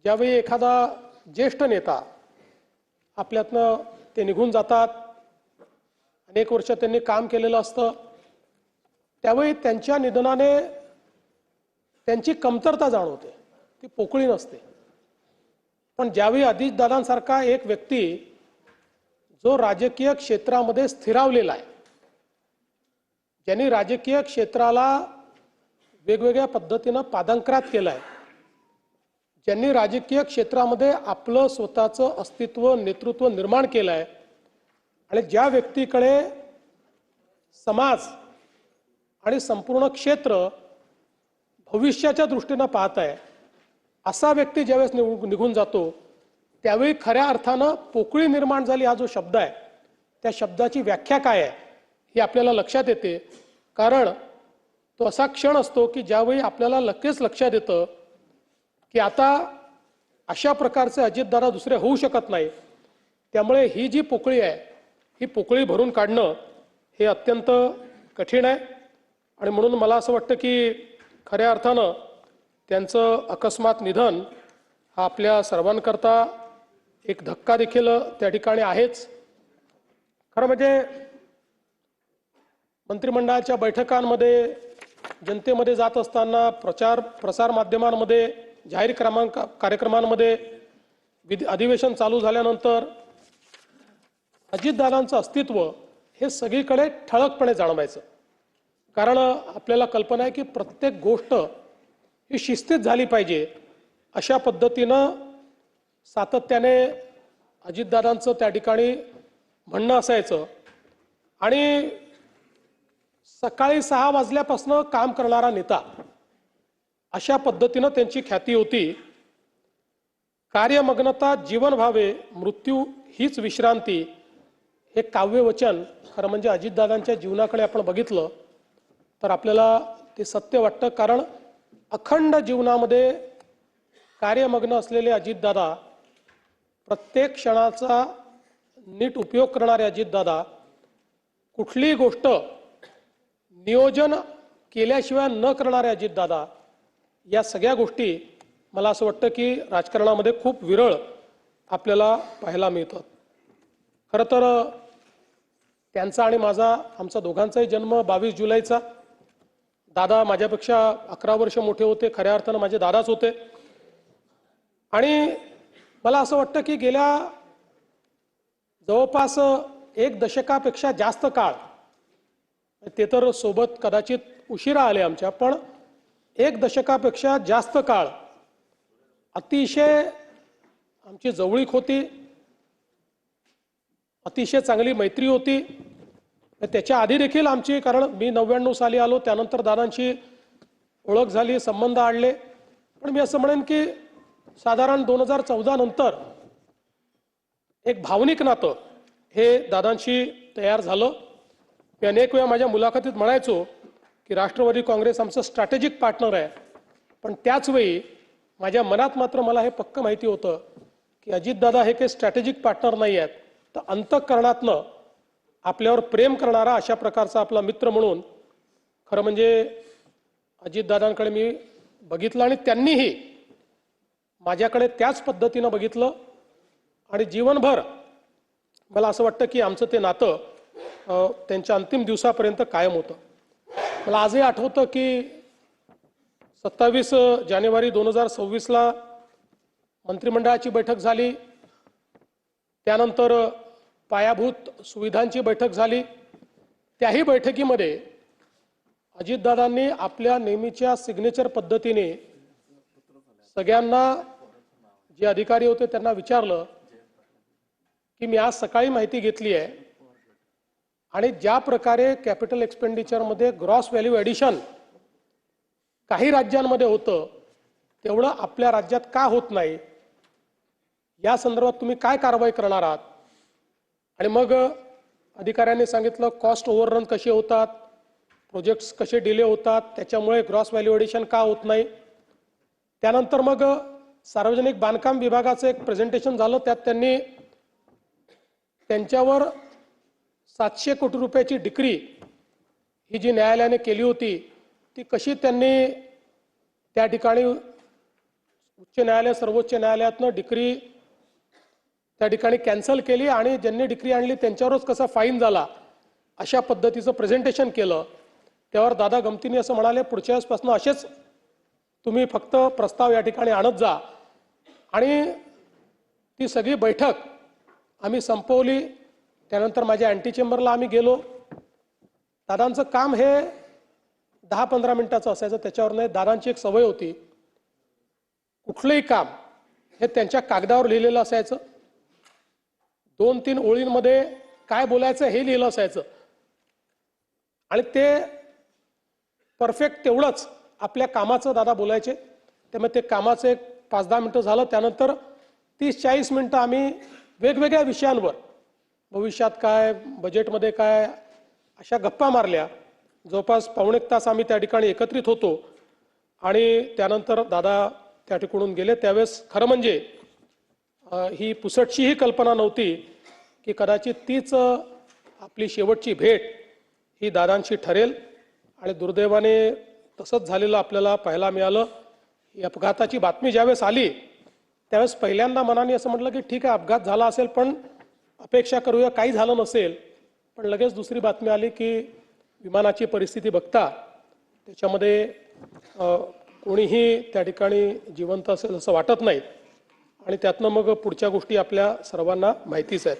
ज्यावेळी एखादा ज्येष्ठ नेता आपल्यातनं ते निघून जातात, अनेक वर्ष त्यांनी काम केलेलं असतं, त्यावेळी त्यांच्या निधनाने त्यांची कमतरता जाणवते, ती पोकळी नसते. पण ज्यावेळी अजितदादांसारखा एक व्यक्ती जो राजकीय क्षेत्रामध्ये स्थिरावलेला आहे, ज्यांनी राजकीय क्षेत्राला वेगवेगळ्या पद्धतीनं पादांकरात केलं आहे, ज्यांनी राजकीय क्षेत्रामध्ये आपलं स्वतःचं अस्तित्व नेतृत्व निर्माण केलं आहे आणि ज्या व्यक्तीकडे समाज आणि संपूर्ण क्षेत्र भविष्याच्या दृष्टीनं पाहत आहे, असा व्यक्ती ज्यावेळेस निघून जातो त्यावेळी खऱ्या अर्थानं पोकळी निर्माण झाली हा जो शब्द आहे, त्या शब्दाची व्याख्या काय आहे हे आपल्याला लक्षात येते. कारण तो असा क्षण असतो की ज्यावेळी आपल्याला लगेच लक्षात येतं की आता अशा प्रकारचे अजितदादा दुसरे होऊ शकत नाही. त्यामुळे ही जी पोकळी आहे ही पोकळी भरून काढणं हे अत्यंत कठीण आहे. आणि म्हणून मला असं वाटतं की खऱ्या अर्थानं त्यांचं अकस्मात निधन हा आपल्या सर्वांकरता एक धक्का देखील त्या ठिकाणी आहेच. खरं म्हणजे मंत्रिमंडळाच्या बैठकांमध्ये, जनतेमध्ये जात असताना, प्रसार माध्यमांमध्ये, जाहीर कार्यक्रमांमध्ये, अधिवेशन चालू झाल्यानंतर अजितदादांचं अस्तित्व हे सगळीकडे ठळकपणे जाणवायचं. कारण आपल्याला कल्पना आहे की प्रत्येक गोष्ट ही शिस्तीत झाली पाहिजे अशा पद्धतीनं सातत्याने अजितदादांचं त्या ठिकाणी म्हणणं असायचं. आणि सकाळी 6 वाजल्यापासून काम करणारा नेता अशा पद्धतीनं त्यांची ख्याती होती. कार्यमग्नता जीवन भावे, मृत्यू हीच विश्रांती हे काव्यवचन खरं म्हणजे अजितदादांच्या जीवनाकडे आपण बघितलं तर आपल्याला ते सत्य वाटतं. कारण अखंड जीवनामध्ये कार्यमग्न असलेले अजितदादा, प्रत्येक क्षणाचा नीट उपयोग करणारे अजितदादा, कुठलीही गोष्ट नियोजन केल्याशिवाय न करणारे अजितदादा, या सगळ्या गोष्टी मला असं वाटतं की राजकारणामध्ये खूप विरळ आपल्याला पाहायला मिळतात. खरं तर त्यांचा आणि आमचा दोघांचाही जन्म 22 जुलैचा. दादा माझ्यापेक्षा 11 वर्ष मोठे होते, खऱ्या अर्थानं माझे दादाच होते. आणि मला असं वाटतं की गेल्या जवळपास 1 दशकापेक्षा जास्त काळ, ते तर सोबत कदाचित उशिरा आले आमच्या, पण 1 दशकापेक्षा जास्त काळ अतिशय आमची जवळीक होती, अतिशय चांगली मैत्री होती. त्याच्या आधी देखील आमची, कारण मी 99 साली आलो, त्यानंतर दादांची ओळख झाली, संबंध आणले. पण मी असं म्हणेन की साधारण 2014 नंतर एक भावनिक नातं हे दादांशी तयार झालं. मी अनेक वेळा माझ्या मुलाखतीत म्हणायचो की राष्ट्रवादी काँग्रेस आमचं स्ट्रॅटेजिक पार्टनर आहे. पण त्याचवेळी माझ्या मनात मात्र मला हे पक्कं माहिती होतं की अजितदादा हे काही स्ट्रॅटेजिक पार्टनर नाही आहेत, तर अंतःकरणातनं आपल्यावर प्रेम करणारा अशा प्रकारचा आपला मित्र म्हणून खरं म्हणजे अजितदादांकडे मी बघितलं आणि त्यांनीही माझ्याकडे त्याच पद्धतीनं बघितलं. आणि जीवनभर मला असं वाटतं की आमचं ते नातं त्यांच्या अंतिम दिवसापर्यंत कायम होतं. मला आजही आठवतं की 27 जानेवारी 2026ला मंत्रिमंडळाची बैठक झाली, त्यानंतर पायाभूत सुविधांची बैठक झाली. त्याही बैठकीमध्ये अजितदादांनी आपल्या नेहमीच्या सिग्नेचर पद्धतीने सगळ्यांना, जे अधिकारी होते त्यांना विचारलं की मी आज सकाळी माहिती घेतली आहे आणि ज्या प्रकारे कॅपिटल एक्सपेंडिचरमध्ये ग्रॉस व्हॅल्यू ॲडिशन काही राज्यांमध्ये होतं तेवढं आपल्या राज्यात का होत नाही, या संदर्भात तुम्ही काय कारवाई करणार आहात. आणि मग अधिकाऱ्यांनी सांगितलं कॉस्ट ओव्हररन कसे होतात, प्रोजेक्ट्स कसे डिले होतात, त्याच्यामुळे ग्रॉस व्हॅल्यू ॲडिशन का होत नाही. त्यानंतर मग सार्वजनिक बांधकाम विभागाचं एक प्रेझेंटेशन झालं, त्यात त्यांनी त्यांच्यावर 700 कोटी रुपयाची डिक्री ही जी न्यायालयाने केली होती ती कशी त्यांनी त्या ठिकाणी उच्च न्यायालय सर्वोच्च न्यायालयातनं डिक्री त्या ठिकाणी कॅन्सल केली आणि ज्यांनी डिक्री आणली त्यांच्यावरच कसा फाईन झाला अशा पद्धतीचं प्रेझेंटेशन केलं. त्यावर दादा गमतीने असं म्हणाले, पुढच्या वेळेसपासून असेच तुम्ही फक्त प्रस्ताव या ठिकाणी आणत जा. आणि ती सगळी बैठक आम्ही संपवली. त्यानंतर माझ्या अँटी चेंबरला आम्ही गेलो. दादांचं काम हे 10-15 मिनिटाचं असायचं, त्याच्यावर नाही. दादांची एक सवय होती, कुठलंही काम हे त्यांच्या कागदावर लिहिलेलं असायचं. 2-3 ओळींमध्ये काय बोलायचं हे लिहिलं असायचं आणि ते परफेक्ट तेवढंच आपल्या कामाचं दादा बोलायचे. त्यामुळे ते कामाचं एक 5-10 मिनिटं झालं. त्यानंतर 30-40 मिनिटं आम्ही वेगवेगळ्या विषयांवर, भविष्यात काय, बजेटमध्ये काय, अशा गप्पा मारल्या. जवळपास पावणे तास आम्ही त्या ठिकाणी एकत्रित होतो आणि त्यानंतर दादा त्या ठिकाणून गेले. त्यावेळेस खरं म्हणजे ही पुसटशीही कल्पना नव्हती की कदाचित तीच आपली शेवटची भेट ही दादांशी ठरेल. आणि दुर्दैवाने तसंच झालेलं आपल्याला पाहायला मिळालं. ही अपघाताची बातमी ज्यावेळेस आली त्यावेळेस पहिल्यांदा मनाने असं म्हटलं की ठीक आहे, अपघात झाला असेल, पण अपेक्षा करूया काही झालं नसेल. पण लगेच दुसरी बातमी आली की विमानाची परिस्थिती बघता त्याच्यामध्ये कोणीही त्या ठिकाणी जिवंत असेल असं वाटत नाही. आणि त्यातनं मग पुढच्या गोष्टी आपल्या सर्वांना माहितीच आहेत.